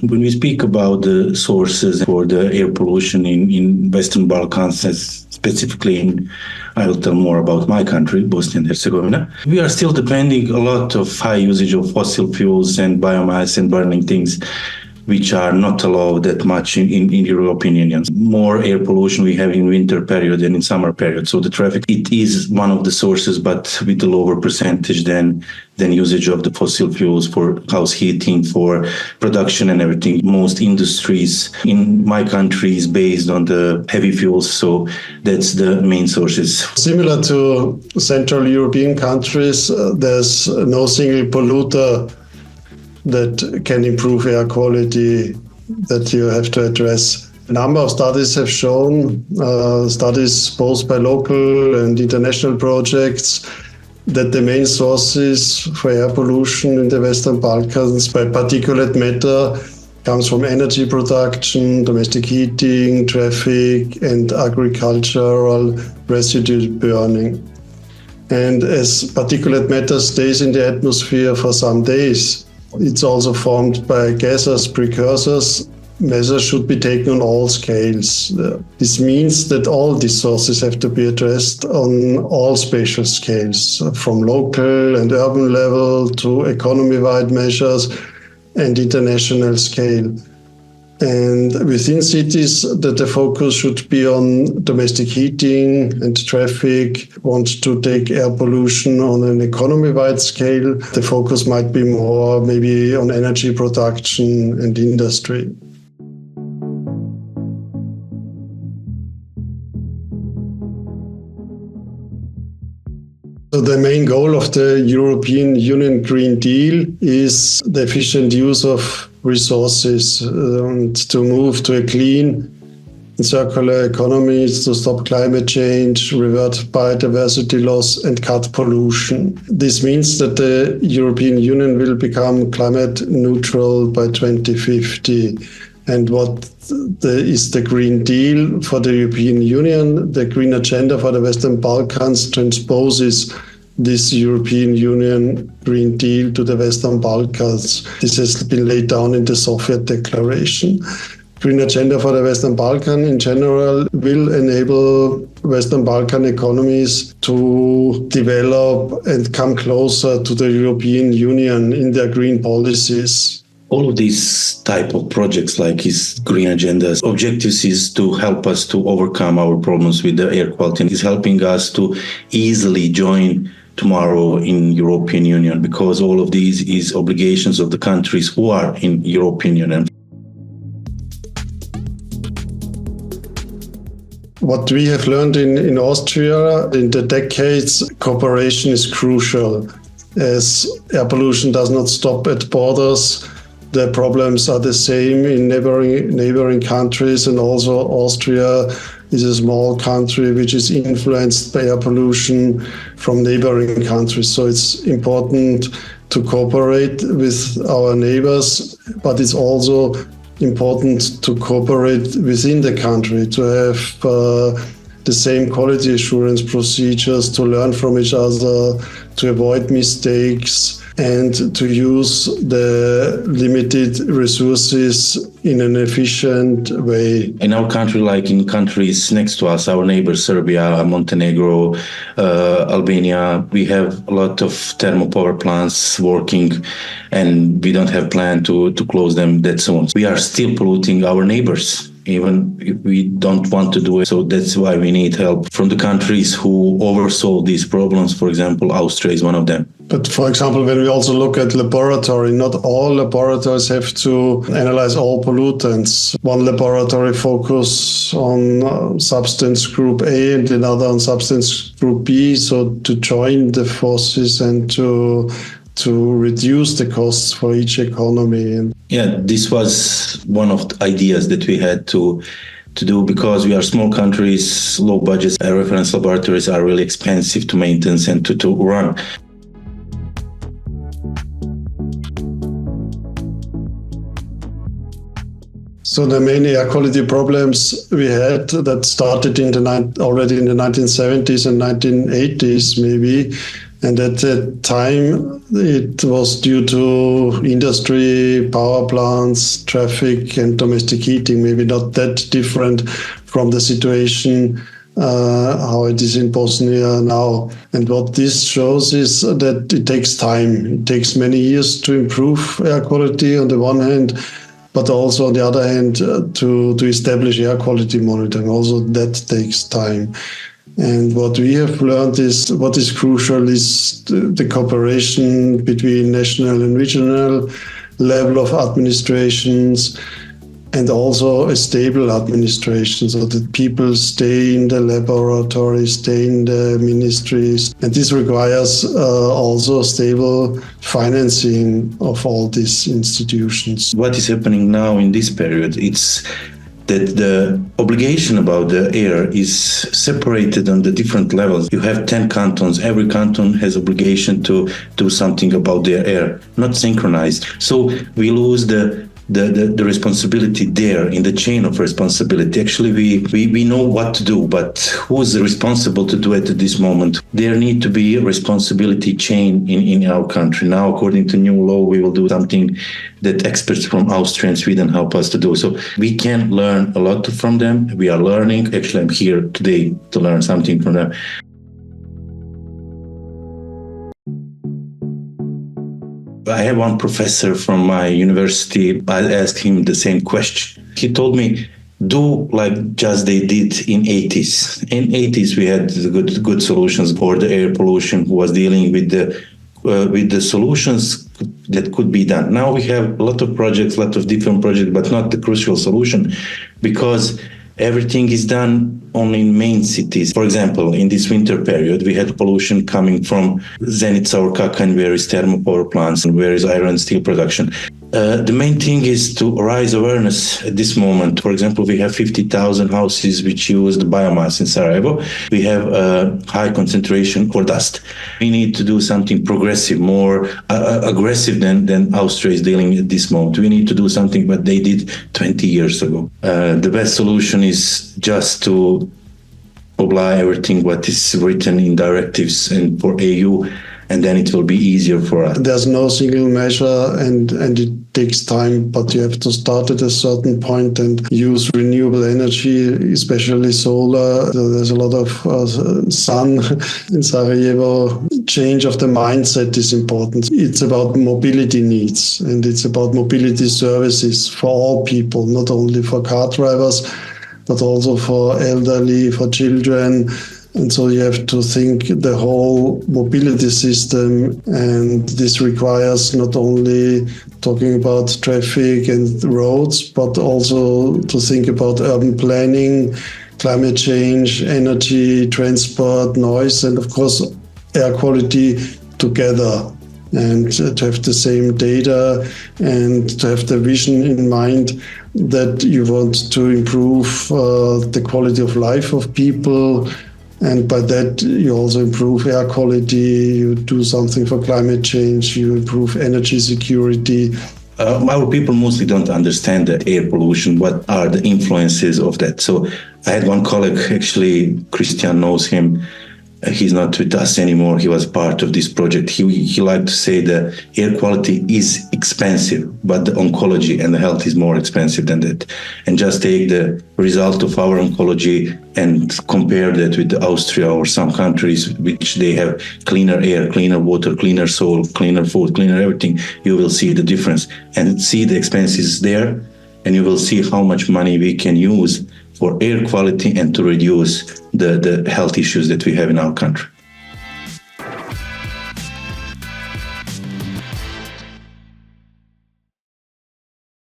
When we speak about the sources for the air pollution in Western Balkans, specifically I will tell more about my country, Bosnia and Herzegovina. We are still depending a lot of high usage of fossil fuels and biomass and burning things, which are not allowed that much in European Union. More air pollution we have in winter period than in summer period. So the traffic, it is one of the sources, but with a lower percentage than usage of the fossil fuels for house heating, for production and everything. Most industries in my country is based on the heavy fuels, so that's the main sources. Similar to Central European countries, there's no single polluter that can improve air quality that you have to address. A number of studies have shown, studies both by local and international projects, that the main sources for air pollution in the Western Balkans by particulate matter comes from energy production, domestic heating, traffic, and agricultural residue burning. And as particulate matter stays in the atmosphere for some days, it's also formed by gases, precursors. Measures should be taken on all scales. This means that all these sources have to be addressed on all spatial scales, from local and urban level to economy-wide measures and international scale. And within cities, the focus should be on domestic heating and traffic. Want to take air pollution on an economy-wide scale, the focus might be more maybe on energy production and industry. So the main goal of the European Union Green Deal is the efficient use of resources and to move to a clean and circular economy, to stop climate change, revert biodiversity loss, and cut pollution. This means that the European Union will become climate neutral by 2050. And what is the Green Deal for the European Union? The Green Agenda for the Western Balkans transposes this European Union Green Deal to the Western Balkans. This has been laid down in the Sofia Declaration. Green Agenda for the Western Balkans in general will enable Western Balkan economies to develop and come closer to the European Union in their green policies. All of these type of projects like his green agendas, objectives is to help us to overcome our problems with the air quality, and is helping us to easily join tomorrow in European Union, because all of these is obligations of the countries who are in European Union. What we have learned in Austria in the decades, cooperation is crucial, as air pollution does not stop at borders. The problems are the same in neighboring countries, and also Austria is a small country which is influenced by air pollution from neighboring countries. So it's important to cooperate with our neighbors, but it's also important to cooperate within the country, to have the same quality assurance procedures, to learn from each other, to avoid mistakes, and to use the limited resources in an efficient way. In our country, like in countries next to us, our neighbors, Serbia, Montenegro, Albania, we have a lot of thermal power plants working, and we don't have plan to close them that soon. We are still polluting our neighbors, even if we don't want to do it. So that's why we need help from the countries who oversaw these problems. For example, Austria is one of them. But for example, when we also look at laboratory, not all laboratories have to analyze all pollutants. One laboratory focuses on substance group A and another on substance group B. So to join the forces and to reduce the costs for each economy. Yeah, this was one of the ideas that we had to do, because we are small countries, low budgets. Our reference laboratories are really expensive to maintain and to run. So the main air quality problems we had that started already in the 1970s and 1980s maybe, And at that time, it was due to industry, power plants, traffic, and domestic heating, maybe not that different from the situation how it is in Bosnia now. And what this shows is that it takes time. It takes many years to improve air quality on the one hand, but also on the other hand to establish air quality monitoring. Also that takes time. And what we have learned is what is crucial is the cooperation between national and regional level of administrations, and also a stable administration, so that people stay in the laboratory, stay in the ministries. And this requires also stable financing of all these institutions. What is happening now in this period, it's that the obligation about the air is separated on the different levels. You have 10 cantons. Every canton has obligation to do something about their air, not synchronized. So we lose the responsibility there in the chain of responsibility. Actually, we know what to do, but who's responsible to do it at this moment? There need to be a responsibility chain in our country. Now, according to new law, we will do something that experts from Austria and Sweden help us to do. So we can learn a lot from them. We are learning. Actually, I'm here today to learn something from them. I have one professor from my university. I asked him the same question. He told me, do like just they did in 80s. In 80s, we had good solutions for the air pollution, who was dealing with the solutions that could be done. Now we have a lot of projects, a lot of different projects, but not the crucial solution, because everything is done only in main cities. For example, in this winter period, we had pollution coming from Zenica or Kakanj, where is thermal power plants and where is iron and steel production. The main thing is to raise awareness at this moment. For example, we have 50,000 houses which use the biomass in Sarajevo. We have a high concentration for dust. We need to do something progressive, more aggressive than Austria is dealing at this moment. We need to do something what they did 20 years ago. The best solution is just to apply everything what is written in directives and for EU, and then it will be easier for us. There's no single measure and it takes time, but you have to start at a certain point and use renewable energy, especially solar. There's a lot of sun in Sarajevo. Change of the mindset is important. It's about mobility needs, and it's about mobility services for all people, not only for car drivers, but also for elderly, for children. And so you have to think the whole mobility system, and this requires not only talking about traffic and roads, but also to think about urban planning, climate change, energy, transport, noise, and of course air quality together. And to have the same data and to have the vision in mind that you want to improve the quality of life of people. And by that, you also improve air quality, you do something for climate change, you improve energy security. Our people mostly don't understand the air pollution, what are the influences of that. So I had one colleague, actually, Christian knows him. He's not with us anymore. He was part of this project. He liked to say that air quality is expensive, but the oncology and the health is more expensive than that. And just take the result of our oncology and compare that with Austria or some countries which they have cleaner air, cleaner water, cleaner soil, cleaner food, cleaner everything. You will see the difference and see the expenses there, and you will see how much money we can use for air quality and to reduce the health issues that we have in our country.